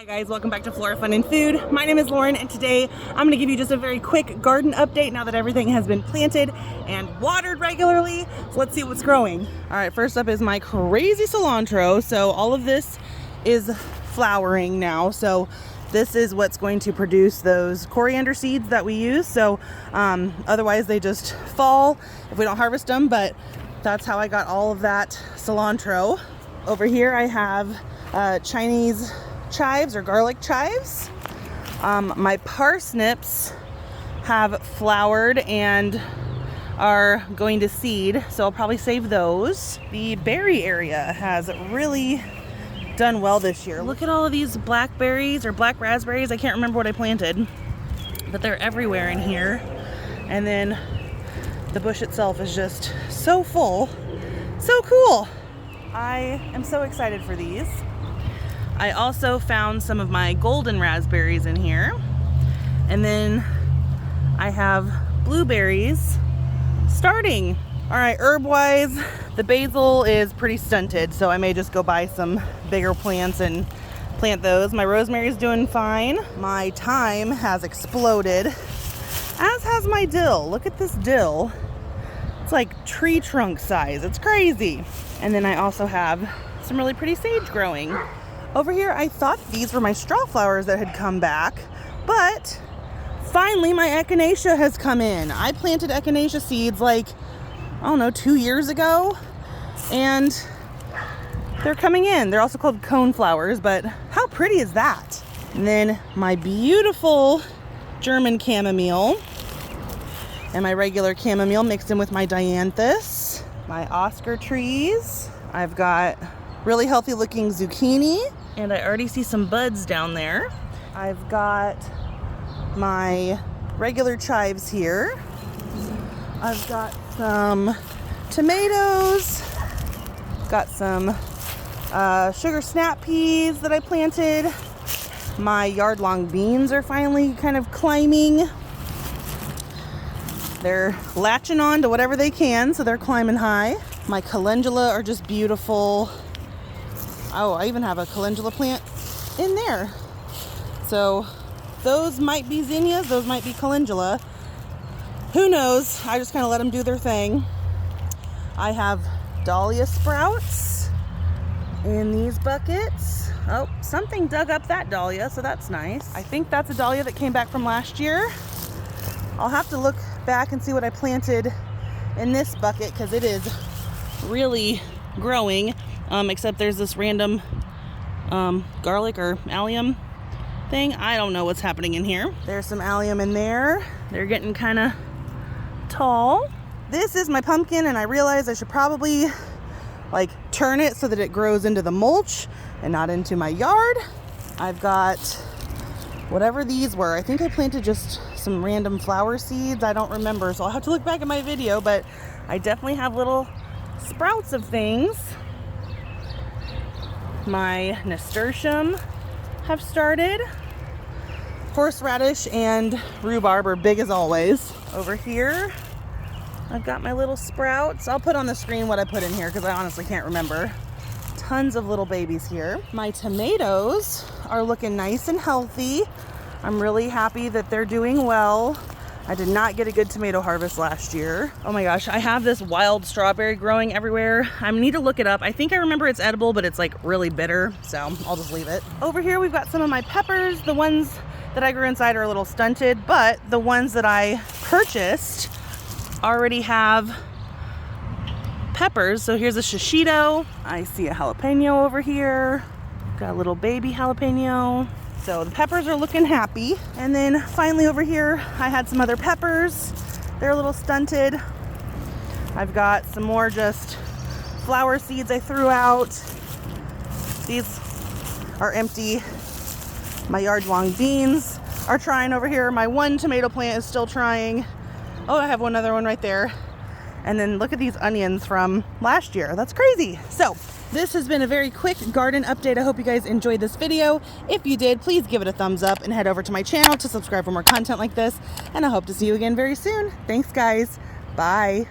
Hi guys, welcome back to Flora Fun and Food. My name is Lauren and today I'm going to give you just a very quick garden update now that everything has been planted and watered regularly. So let's see what's growing. Alright, first up is my crazy cilantro. So all of this is flowering now. So this is what's going to produce those coriander seeds that we use. So otherwise they just fall if we don't harvest them, but that's how I got all of that cilantro. Over here I have Chinese chives or garlic chives. My parsnips have flowered and are going to seed, so I'll probably save those. The berry area has really done well this year. Look at all of these blackberries or black raspberries. I can't remember what I planted, but they're everywhere in here. And then the bush itself is just so full. So cool. I am so excited for these. I also found some of my golden raspberries in here. And then I have blueberries starting. All right, herb-wise, the basil is pretty stunted, so I may just go buy some bigger plants and plant those. My rosemary is doing fine. My thyme has exploded, as has my dill. Look at this dill. It's like tree trunk size. It's crazy. And then I also have some really pretty sage growing. Over here, I thought these were my straw flowers that had come back, but finally my echinacea has come in. I planted echinacea seeds like, I don't know, 2 years ago, and they're coming in. They're also called cone flowers, but how pretty is that? And then my beautiful German chamomile and my regular chamomile mixed in with my dianthus, my Oscar trees. I've got really healthy looking zucchini, and I already see some buds down there. I've got my regular chives here. I've got some tomatoes, got some sugar snap peas that I planted. My yard-long beans are finally kind of climbing. They're latching on to whatever they can, so they're climbing high. My calendula are just beautiful. Oh, I even have a calendula plant in there. So those might be zinnias, those might be calendula. Who knows? I just kind of let them do their thing. I have dahlia sprouts in these buckets. Oh, something dug up that dahlia, so that's nice. I think that's a dahlia that came back from last year. I'll have to look back and see what I planted in this bucket because it is really growing. Except there's this random garlic or allium thing. I don't know what's happening in here. There's some allium in there. They're getting kind of tall. This is my pumpkin, and I realized I should probably like turn it so that it grows into the mulch and not into my yard. I've got whatever these were. I think I planted just some random flower seeds. I don't remember, so I'll have to look back at my video, but I definitely have little sprouts of things. My nasturtium have started. Horseradish and rhubarb are big as always. Over here, I've got my little sprouts. I'll put on the screen what I put in here because I honestly can't remember. Tons of little babies here. My tomatoes are looking nice and healthy. I'm really happy that they're doing well. I did not get a good tomato harvest last year. Oh my gosh, I have this wild strawberry growing everywhere. I need to look it up. I think I remember it's edible, but it's like really bitter, so I'll just leave it. Over here we've got some of my peppers. The ones that I grew inside are a little stunted, but the ones that I purchased already have peppers. So here's a shishito. I see a jalapeno over here. Got a little baby jalapeno. So the peppers are looking happy. And then finally over here, I had some other peppers. They're a little stunted. I've got some more just flower seeds I threw out. These are empty. My yard-long beans are trying over here. My one tomato plant is still trying. Oh, I have one other one right there. And then look at these onions from last year. That's crazy. So this has been a very quick garden update. I hope you guys enjoyed this video. If you did, please give it a thumbs up and head over to my channel to subscribe for more content like this. And I hope to see you again very soon. Thanks, guys. Bye.